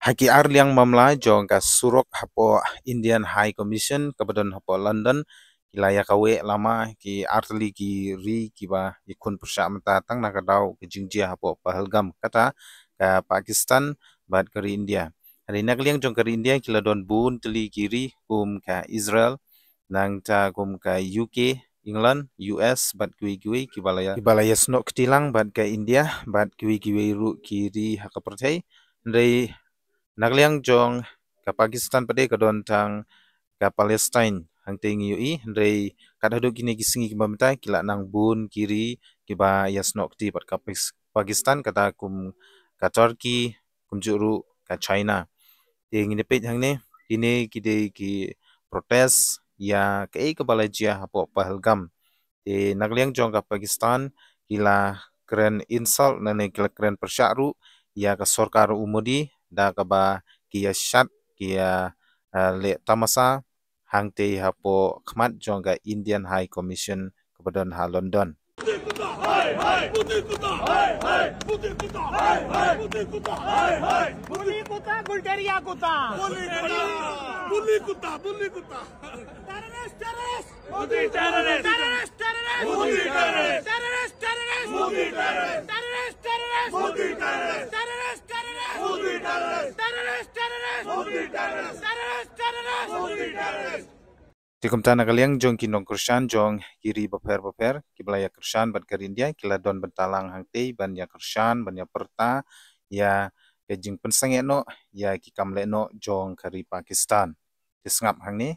Haki Arliang Mamla jong ka surok hapo Indian High Commission kebetulan hapo London kilaya kawe lama ki artli ki ri kiba ikun persya mata tang nakadau ki jingjia hapo Pahalgam kata ka Pakistan bad kari India. Hari nakliang jong kari India kila don bun teli kiri ka Israel nang ta ka UK England US bad kui kibalaya snok ketilang bad ka India bad kui ru kiri hakapertai ndai nakliang jong ka Pakistan pade kadon tang ka Palestine hang tengi ui ndai kadadu kini kisingi kibamta kila nang bun kiri kiba yasnok ti pat ka Pakistan kata ka Turkey juru ka China tengi nepet hang ne kini kide ki protes ya ke balajia hapo Pahalgam nakliang jong ka Pakistan kila keren insult nane kila keren persyaru ya ka sorkar umudi da kaba kia syat kia le tamasa hangte hapo khmat jong ka Indian High Commission kepadon ha London. Tikumta nakaliang jong kinong Krisyan jong kiri baper kibalaya Krisyan bad karindia kila don bentalang hangte ban ya Krisyan ban ya perta ya kejing pensang no ya kikamle no jong kari Pakistan disngap hang ni